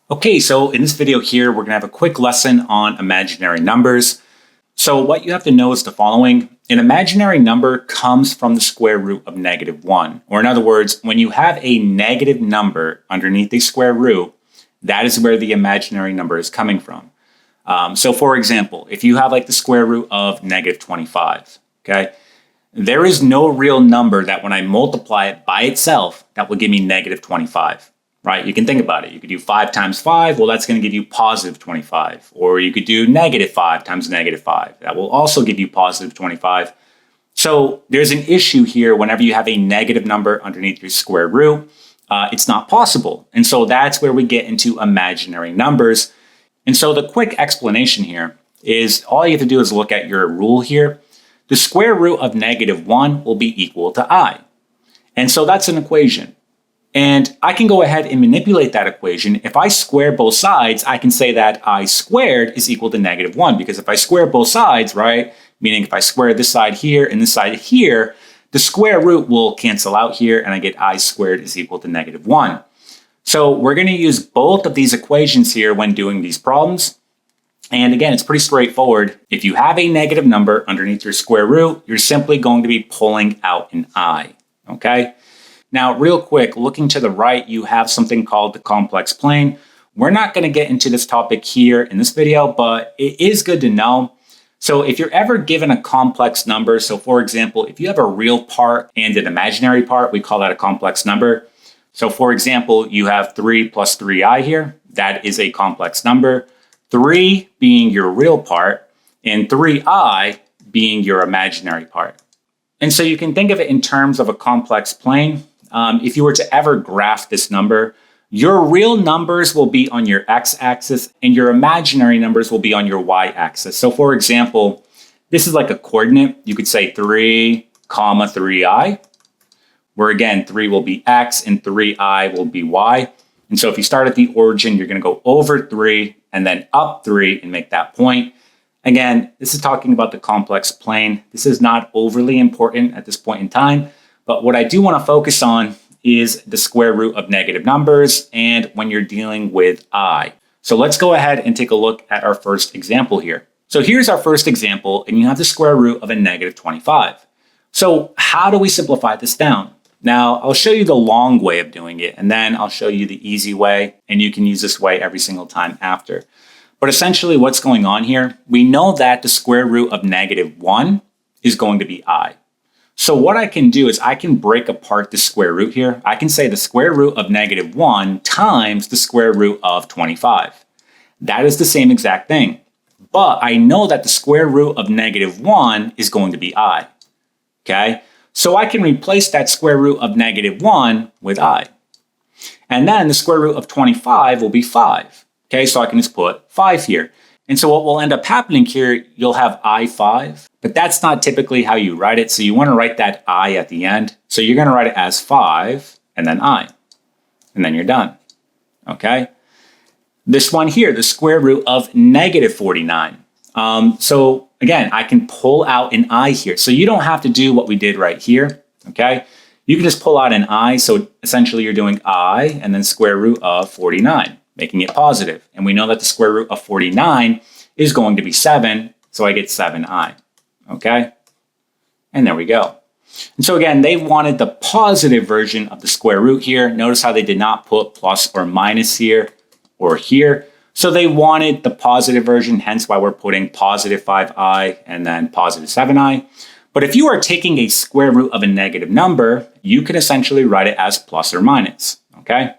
Okay, so in this video here, we're going to have a quick lesson on imaginary numbers. So what you have to know is the following. An imaginary number comes from the square root of -1. Or in other words, when you have a negative number underneath a square root, that is where the imaginary number is coming from. So for example, if you have like the square root of -25, okay, there is no real number that when I multiply it by itself, that will give me -25. Right? You can think about it. You could do 5 times 5. Well, that's going to give you positive 25. Or you could do -5 times -5. That will also give you positive 25. So there's an issue here whenever you have a negative number underneath your square root. It's not possible. And so that's where we get into imaginary numbers. And so the quick explanation here is all you have to do is look at your rule here. The square root of -1 will be equal to I. And so that's an equation. And I can go ahead and manipulate that equation. If I square both sides, I can say that I squared is equal to -1. Because if I square both sides, right, meaning if I square this side here and this side here, the square root will cancel out here and I get I squared is equal to -1. So we're going to use both of these equations here when doing these problems. And again, it's pretty straightforward. If you have a negative number underneath your square root, you're simply going to be pulling out an I, okay? Now, real quick, looking to the right, you have something called the complex plane. We're not going to get into this topic here in this video, but it is good to know. So if you're ever given a complex number, so for example, if you have a real part and an imaginary part, we call that a complex number. So for example, you have 3 plus 3i here. That is a complex number. 3 being your real part and 3i being your imaginary part. And so you can think of it in terms of a complex plane. If you were to ever graph this number, your real numbers will be on your x-axis and your imaginary numbers will be on your y-axis. So for example, this is like a coordinate. You could say 3, 3i, where again, 3 will be x and 3i will be y. And so if you start at the origin, you're going to go over 3 and then up 3 and make that point. Again, this is talking about the complex plane. This is not overly important at this point in time, but what I do want to focus on is the square root of negative numbers and when you're dealing with I. So let's go ahead and take a look at our first example here. So here's our first example, and you have the square root of a -25. So how do we simplify this down? Now, I'll show you the long way of doing it, and then I'll show you the easy way, and you can use this way every single time after. But essentially what's going on here, we know that the square root of -1 is going to be I. So what I can do is I can break apart the square root here. I can say the square root of -1 times the square root of 25. That is the same exact thing. But I know that the square root of -1 is going to be I. Okay? So I can replace that square root of -1 with I. And then the square root of 25 will be 5. Okay, so I can just put 5 here. And so what will end up happening here, you'll have I5, but that's not typically how you write it. So you want to write that I at the end. So you're going to write it as 5 and then I, and then you're done. Okay. This one here, the square root of -49. So again, I can pull out an I here. So you don't have to do what we did right here. Okay. You can just pull out an I. So essentially you're doing I and then square root of 49. Making it positive. And we know that the square root of 49 is going to be 7, so I get 7i, okay? And there we go. And so again, they wanted the positive version of the square root here. Notice how they did not put plus or minus here or here. So they wanted the positive version, hence why we're putting positive 5i and then positive 7i. But if you are taking a square root of a negative number, you can essentially write it as plus or minus, okay?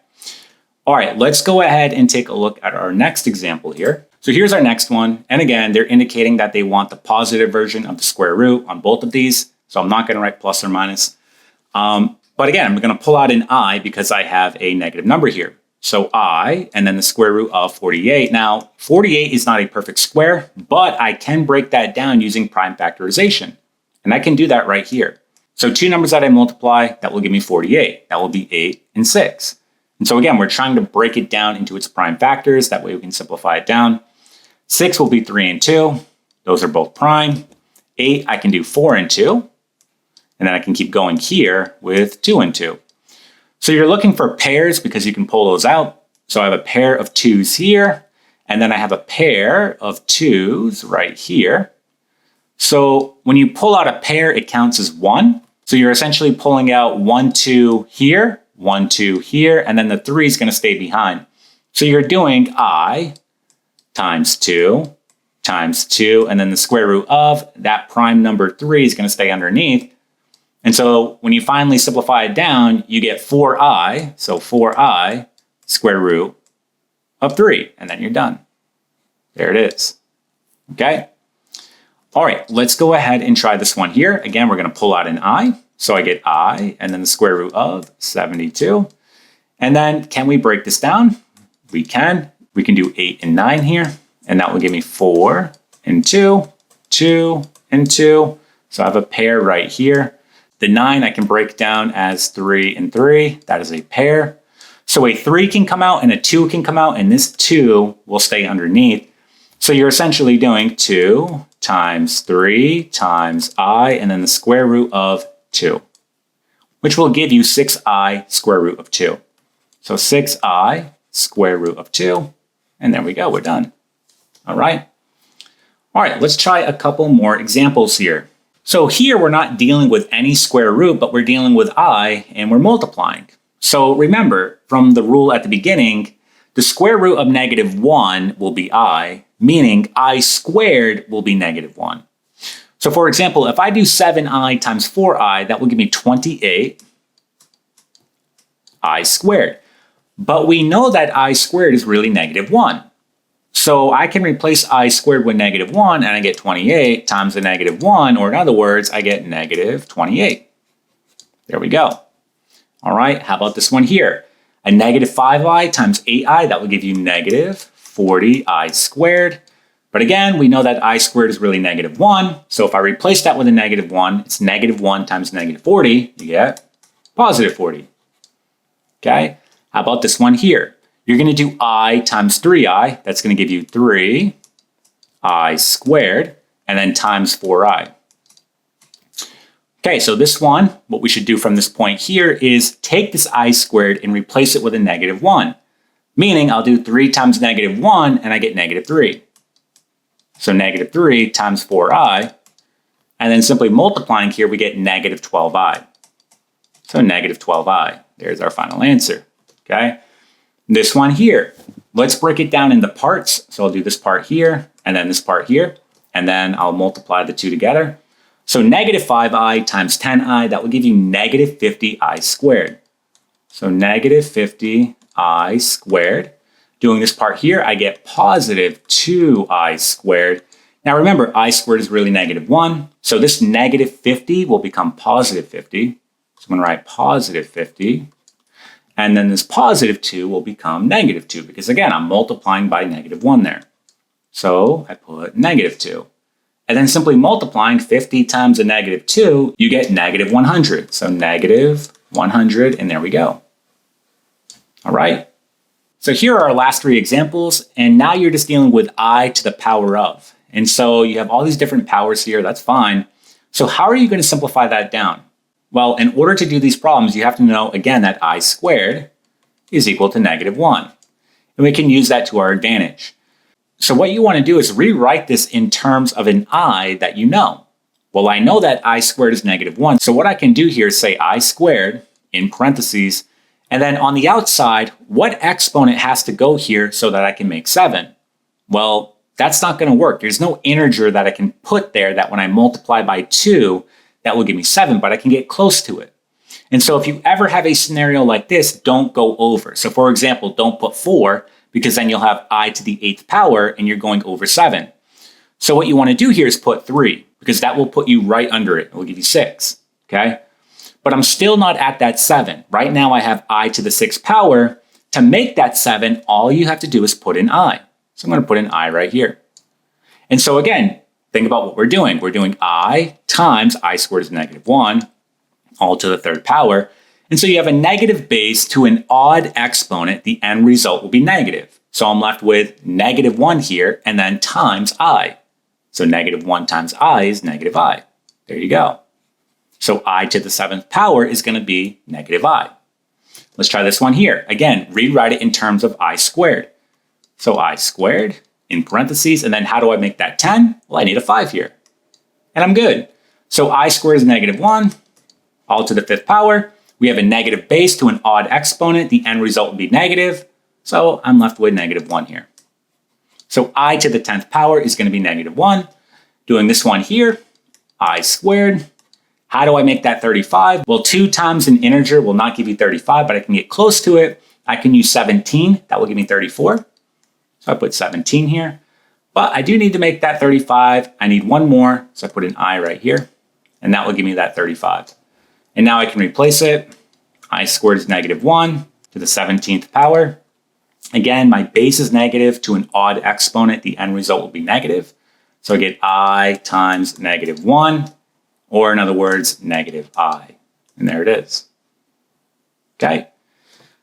All right, let's go ahead and take a look at our next example here. So here's our next one. And again, they're indicating that they want the positive version of the square root on both of these. So I'm not going to write plus or minus. But again, I'm going to pull out an I because I have a negative number here. So I, and then the square root of 48. Now, 48 is not a perfect square, but I can break that down using prime factorization. And I can do that right here. So two numbers that I multiply, that will give me 48. That will be 8 and 6. And so again, we're trying to break it down into its prime factors. That way we can simplify it down. 6 will be 3 and 2. Those are both prime. 8, I can do 4 and 2. And then I can keep going here with 2 and 2. So you're looking for pairs because you can pull those out. So I have a pair of 2's here, and then I have a pair of 2's right here. So when you pull out a pair, it counts as 1. So you're essentially pulling out 1, 2 here, 1, 2 here, and then the 3 is going to stay behind. So you're doing I times 2 times 2, and then the square root of that prime number 3 is going to stay underneath. And so when you finally simplify it down, you get 4i, so 4i square root of 3, and then you're done. There it is. Okay? All right, let's go ahead and try this one here. Again, we're going to pull out an I. So I get I, and then the square root of 72. And then can we break this down? We can. We can do 8 and 9 here, and that will give me 4 and 2, 2 and 2. So I have a pair right here. The 9 I can break down as 3 and 3. That is a pair. So a 3 can come out and a 2 can come out, and this 2 will stay underneath. So you're essentially doing 2 times 3 times I, and then the square root of 2, which will give you 6i square root of 2. So 6i square root of 2, and there we go, we're done. All right. All right, let's try a couple more examples here. So here we're not dealing with any square root, but we're dealing with I, and we're multiplying. So remember, from the rule at the beginning, the square root of -1 will be I, meaning I squared will be -1. So for example, if I do 7i times 4i, that will give me 28 I squared. But we know that I squared is really -1. So I can replace I squared with -1, and I get 28 times the -1, or in other words, I get -28. There we go. All right, how about this one here? A -5i times 8i, that will give you -40i squared. But again, we know that I squared is really -1. So if I replace that with a -1, it's -1 times -40, you get +40. Okay, how about this one here? You're going to do I times 3i. That's going to give you 3i squared, and then times 4i. Okay, so this one, what we should do from this point here is take this I squared and replace it with a -1. Meaning I'll do 3 times -1, and I get -3. So -3 times 4i, and then simply multiplying here, we get -12i. So -12i, there's our final answer, okay? This one here, let's break it down into parts. So I'll do this part here, and then this part here, and then I'll multiply the two together. So -5i times 10i, that will give you -50i squared. So -50i squared. Doing this part here, I get +2i squared. Now remember, I squared is really -1. So this -50 will become +50. So I'm going to write +50. And then this +2 will become -2, because again, I'm multiplying by -1 there. So I put -2. And then simply multiplying 50 times a -2, you get -100. So -100, and there we go. All right. So here are our last 3 examples, and now you're just dealing with I to the power of. And so you have all these different powers here, that's fine. So how are you going to simplify that down? Well, in order to do these problems, you have to know, again, that I squared is equal to -1. And we can use that to our advantage. So what you want to do is rewrite this in terms of an I that you know. Well, I know that I squared is -1. So what I can do here is say I squared in parentheses, and then on the outside, what exponent has to go here so that I can make 7? Well, that's not going to work. There's no integer that I can put there that when I multiply by 2, that will give me 7, but I can get close to it. And so if you ever have a scenario like this, don't go over. So for example, don't put 4, because then you'll have I to the 8th power and you're going over 7. So what you want to do here is put 3, because that will put you right under it. It will give you 6, okay? But I'm still not at that 7. Right now I have I to the 6th power. To make that 7, all you have to do is put an I. So I'm going to put an I right here. And so again, think about what we're doing. We're doing I times I squared is -1, all to the 3rd power. And so you have a negative base to an odd exponent. The end result will be negative. So I'm left with -1 here, and then times I. So -1 times I is -I. There you go. So I to the 7th power is going to be -I. Let's try this one here. Again, rewrite it in terms of I squared. So I squared in parentheses, and then how do I make that 10? Well, I need a 5 here. And I'm good. So I squared is -1, all to the 5th power. We have a negative base to an odd exponent. The end result would be negative. So I'm left with -1 here. So I to the 10th power is going to be -1. Doing this one here, I squared. How do I make that 35? Well, 2 times an integer will not give you 35, but I can get close to it. I can use 17. That will give me 34. So I put 17 here. But I do need to make that 35. I need one more. So I put an I right here. And that will give me that 35. And now I can replace it. I squared is -1 to the 17th power. Again, my base is negative to an odd exponent. The end result will be negative. So I get I times -1, or in other words, -I. And there it is. Okay.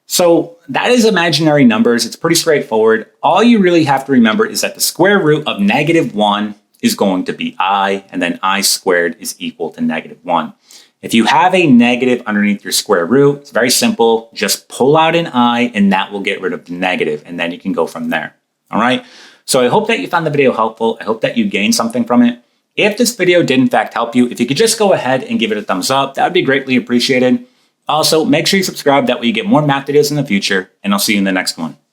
So that is imaginary numbers. It's pretty straightforward. All you really have to remember is that the square root of -1 is going to be I, and then I squared is equal to -1. If you have a negative underneath your square root, it's very simple. Just pull out an I, and that will get rid of the negative, and then you can go from there. All right. So I hope that you found the video helpful. I hope that you gained something from it. If this video did in fact help you, if you could just go ahead and give it a thumbs up, that would be greatly appreciated. Also, make sure you subscribe. That way you get more math videos in the future, and I'll see you in the next one.